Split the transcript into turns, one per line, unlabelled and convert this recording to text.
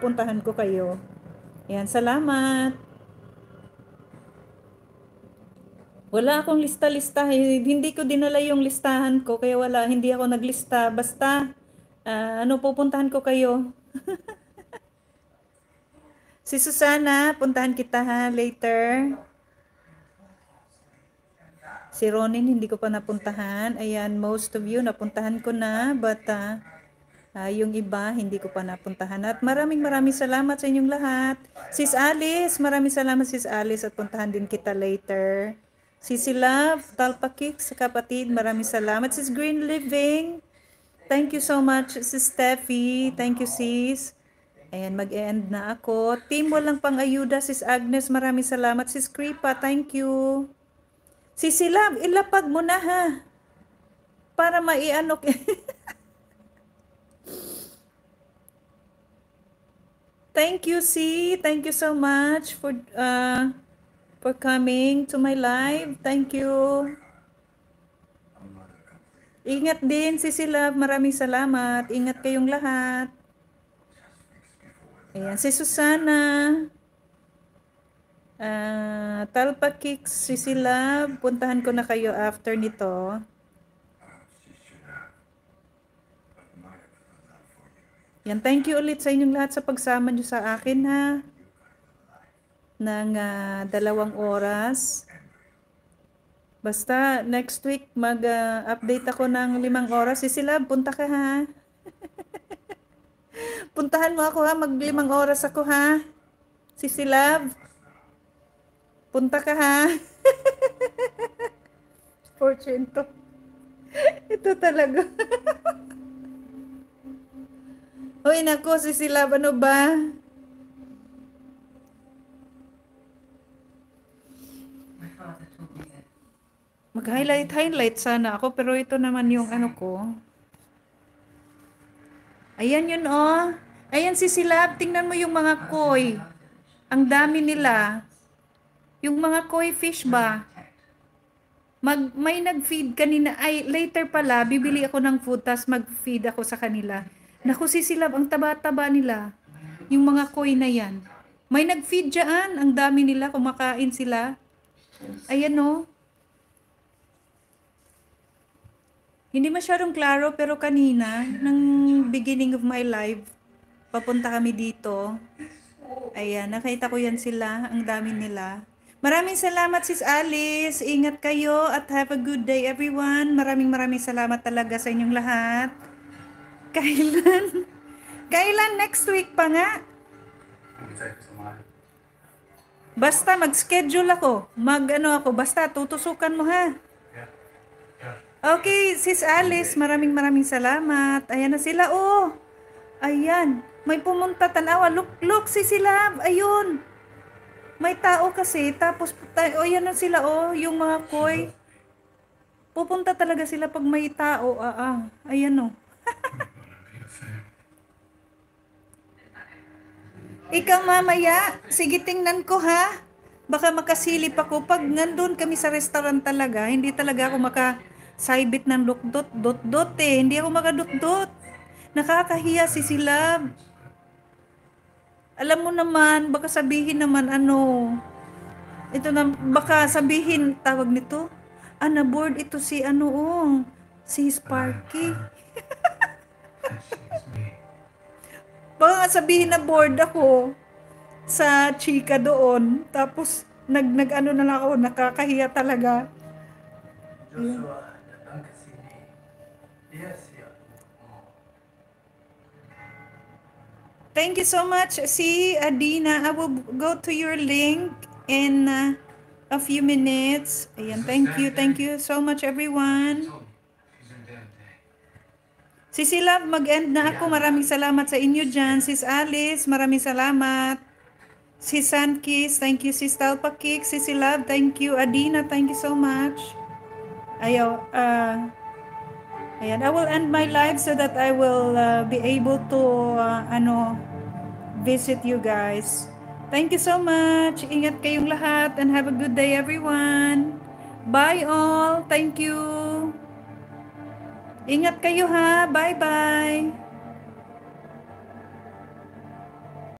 pupuntahan ko kayo. Ayan, salamat. Wala akong lista-lista. Hindi ko dinala yung listahan ko, kaya hindi ako naglista. Basta, pupuntahan ko kayo. Si Susana, puntahan kita ha, later. Si Ronin, hindi ko pa napuntahan. Ayan, most of you, napuntahan ko na. But, yung iba, hindi ko pa napuntahan. At maraming salamat sa inyong lahat. Sis Alice, maraming salamat Sis Alice. At puntahan din kita later. Sisi Love, Talpakik, sa kapatid, maraming salamat. Sis Green Living, thank you so much. Sis Steffi, thank you sis. Ayan, mag-end na ako. Team Walang Pang-ayuda, Sis Agnes, maraming salamat. Sis Kripa, thank you. Sisi Love, ilapag mo na ha. Para maiano. Thank you, Si. Thank you so much for coming to my live. Thank you. Ingat din, Sisi Love. Maraming salamat. Ingat kayong lahat. Ayan, si Susana. Talpakik, Sisi Love. Puntahan ko na kayo after nito. Yan, thank you ulit sa inyong lahat sa pagsama nyo sa akin ha. Ng 2 oras. Basta next week mag-update ako ng 5 oras. Sisi Love, punta ka ha. Puntahan mo ako ha, mag 5 oras ako ha. Sisi Love, punta ka ha. Fortune to. Ito talaga. Hoy nako, Sisi Love, ano ba? Mag-highlight sana ako, pero ito naman yung ano ko. Ayan yun oh. Ayan Sisi Love, tingnan mo yung mga koi. Ang dami nila. Yung mga koi fish ba? May nag-feed kanina. Ay, later pala, bibili ako ng food, tas mag-feed ako sa kanila. Naku, Sisi Love, ang taba-taba nila. Yung mga koi na yan. May nag-feed dyan. Ang dami nila, kumakain sila. Ayan oh. Hindi masyadong klaro, pero kanina, ng beginning of my life, papunta kami dito. Ayan, nakita ko yan sila. Ang dami nila. Maraming salamat Sis Alice. Ingat kayo at have a good day everyone. Maraming salamat talaga sa inyong lahat. Kailan? Kailan? Next week pa nga. Basta mag-schedule ako. Basta tutusukan mo ha. Okay, Sis Alice, maraming salamat. Ayan na sila, oh. Ayan, may pumunta tanawa. Look, Sisi Love, ayun. May tao kasi, tapos, ayan na sila, oh, yung mga koi. Pupunta talaga sila pag may tao, ayan, oh. Ikaw mamaya, sige tingnan ko ha. Baka makasilip ako. Pag nandun kami sa restaurant talaga, hindi talaga ako makasaibit ng dot eh. Hindi ako makadot-dot. Nakakahiya Sisi Love. Alam mo naman, baka sabihin naman ito na, baka sabihin, tawag nito, na-board ito si si Sparky. Baka sabihin na bored ako sa chika doon. Tapos, na lang ako, nakakahiya talaga. Thank you so much, si Adina. I will go to your link in a few minutes. Ayan, thank you so much everyone. Sisi Love, mag-end na ako. Maraming salamat sa inyo dyan. Sis Alice, maraming salamat. Sis Sankis, thank you. Sis Talpakik, Sisi Love, thank you. Adina, thank you so much. Ayan, I will end my live so that I will be able to visit you guys. Thank you so much. Ingat kayong lahat and have a good day everyone. Bye all. Thank you. Ingat kayo ha. Bye-bye.